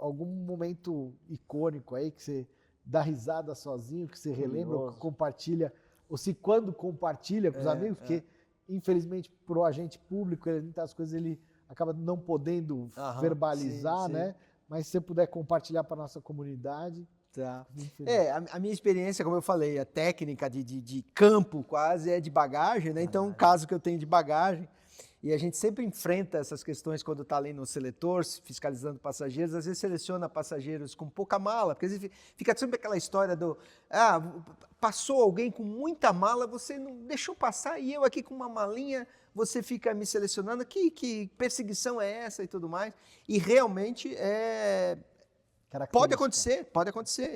algum momento icônico aí que você dá risada sozinho, que você relembra, ou que compartilha, ou se quando compartilha com os amigos, porque infelizmente pro agente público, muitas coisas ele acaba não podendo verbalizar, sim. né? Mas se você puder compartilhar para nossa comunidade. Tá. A minha experiência, como eu falei, a técnica de campo quase é de bagagem, né? Então, um caso que eu tenho de bagagem, e a gente sempre enfrenta essas questões quando está ali no seletor, fiscalizando passageiros, às vezes seleciona passageiros com pouca mala, porque às vezes fica sempre aquela história do, passou alguém com muita mala, você não deixou passar, e eu aqui com uma malinha, você fica me selecionando, que perseguição é essa e tudo mais, e realmente pode acontecer.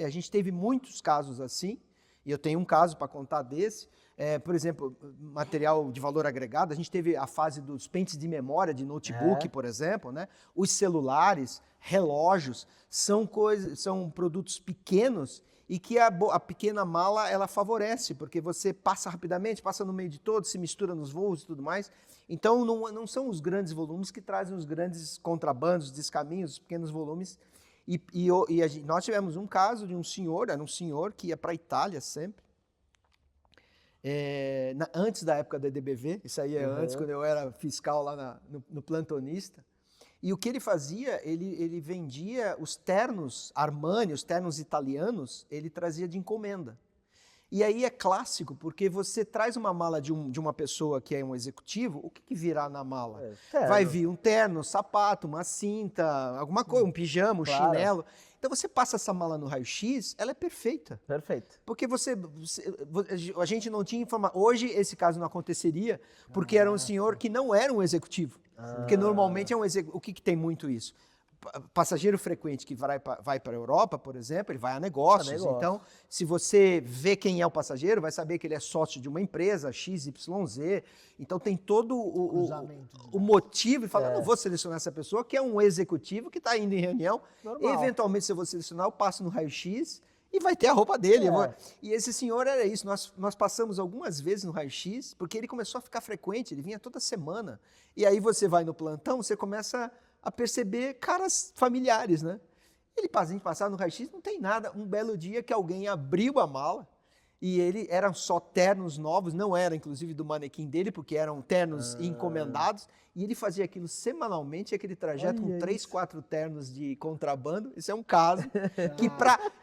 A gente teve muitos casos assim, e eu tenho um caso para contar desse. Por exemplo, material de valor agregado, a gente teve a fase dos pentes de memória de notebook, por exemplo, né? Os celulares, relógios, são produtos pequenos e que a pequena mala ela favorece, porque você passa rapidamente, passa no meio de todos, se mistura nos voos e tudo mais. Então, não são os grandes volumes que trazem os grandes contrabandos, descaminhos, os pequenos volumes. Nós tivemos um caso de um senhor, era um senhor que ia para a Itália sempre, antes da época da EDBV, isso aí antes, quando eu era fiscal lá no plantonista, e o que ele fazia, ele vendia os ternos Armani, os ternos italianos, ele trazia de encomenda. E aí é clássico, porque você traz uma mala de uma pessoa que é um executivo, o que virá na mala? Vai vir um terno, sapato, uma cinta, alguma coisa, um pijama, um chinelo. Então você passa essa mala no raio-x, ela é perfeita. Perfeito. Porque a gente não tinha informação. Hoje esse caso não aconteceria, porque era um senhor que não era um executivo. Porque normalmente é um executivo. O que tem muito isso? Passageiro frequente que vai para a Europa, por exemplo, ele vai a negócios. Então, se você vê quem é o passageiro, vai saber que ele é sócio de uma empresa, XYZ. Então, tem todo o motivo. E fala, não vou selecionar essa pessoa, que é um executivo que está indo em reunião. Normal. Eventualmente, se eu vou selecionar, eu passo no raio-x e vai ter a roupa dele. E esse senhor era isso. Nós passamos algumas vezes no raio-x, porque ele começou a ficar frequente, ele vinha toda semana. E aí você vai no plantão, você começa a perceber caras familiares, né? A gente passava no raio-x, não tem nada. Um belo dia que alguém abriu a mala e eram só ternos novos, não era inclusive do manequim dele, porque eram ternos encomendados, e ele fazia aquilo semanalmente, aquele trajeto com 3, 4 ternos de contrabando. Isso é um caso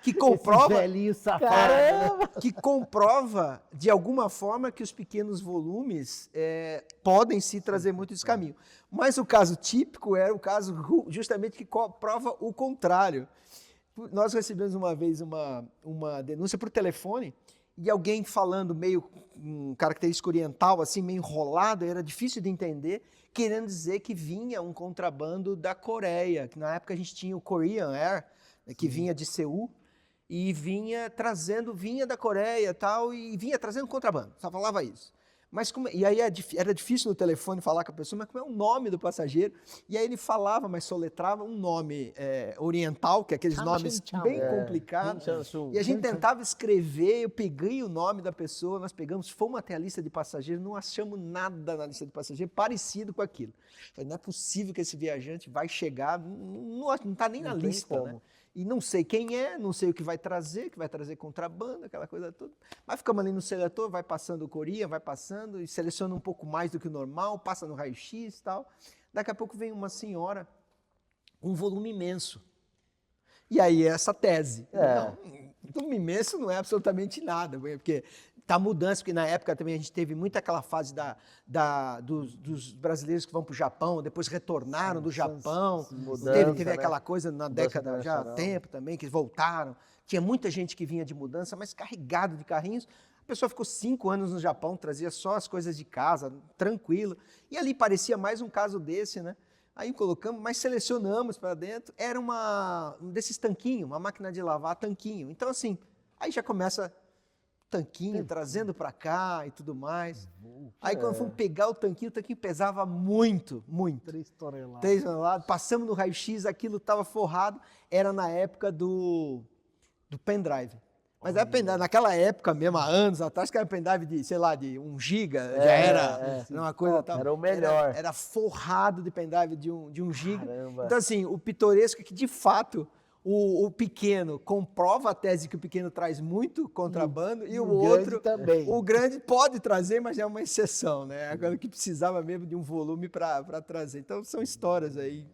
que comprova... velhinho safado. Que comprova, de alguma forma, que os pequenos volumes podem se trazer muito esse caminho. Mas o caso típico era o caso justamente que prova o contrário. Nós recebemos uma vez uma denúncia por telefone e alguém falando meio um característico oriental, assim, meio enrolado, era difícil de entender, querendo dizer que vinha um contrabando da Coreia, que na época a gente tinha o Korean Air, que vinha de Seul, e vinha da Coreia e tal, e vinha trazendo contrabando, só falava isso. E aí era difícil no telefone falar com a pessoa, mas como é o nome do passageiro? E aí ele falava, mas soletrava um nome oriental, que é aqueles nomes bem complicados. E a gente tentava escrever, eu peguei o nome da pessoa, nós fomos até a lista de passageiros, não achamos nada na lista de passageiros parecido com aquilo. Falei, não é possível que esse viajante vai chegar, não está nem na lista, né? E não sei quem é, não sei o que vai trazer contrabando, aquela coisa toda. Mas ficamos ali no seletor, vai passando o Coreia, vai passando e seleciona um pouco mais do que o normal, passa no raio-x e tal. Daqui a pouco vem uma senhora, um volume imenso. E aí essa tese. Não, volume imenso não é absolutamente nada, porque está mudança, porque na época também a gente teve muito aquela fase dos brasileiros que vão para o Japão, depois retornaram do Japão, teve aquela coisa na década já há tempo também, que voltaram, tinha muita gente que vinha de mudança, mas carregado de carrinhos, a pessoa ficou 5 anos no Japão, trazia só as coisas de casa, tranquilo, e ali parecia mais um caso desse, né? Aí colocamos, mas selecionamos para dentro, era um desses tanquinhos, uma máquina de lavar tanquinho, então assim, aí já começa... tanquinho, trazendo para cá e tudo mais. Aí quando fomos pegar o tanquinho pesava muito. 3 toneladas. 3 toneladas. Passamos no raio-x, aquilo estava forrado. Era na época do pendrive. Mas era pendrive, naquela época mesmo, há anos atrás, que era pendrive de, sei lá, de 1 giga, já era uma coisa tal. Era o melhor. Era forrado de pendrive de 1 giga. Caramba. Então, assim, o pitoresco é que, de fato, o pequeno comprova a tese que o pequeno traz muito contrabando e o outro, também. o grande pode trazer, mas é uma exceção, né? Agora que precisava mesmo de um volume para trazer. Então, são histórias aí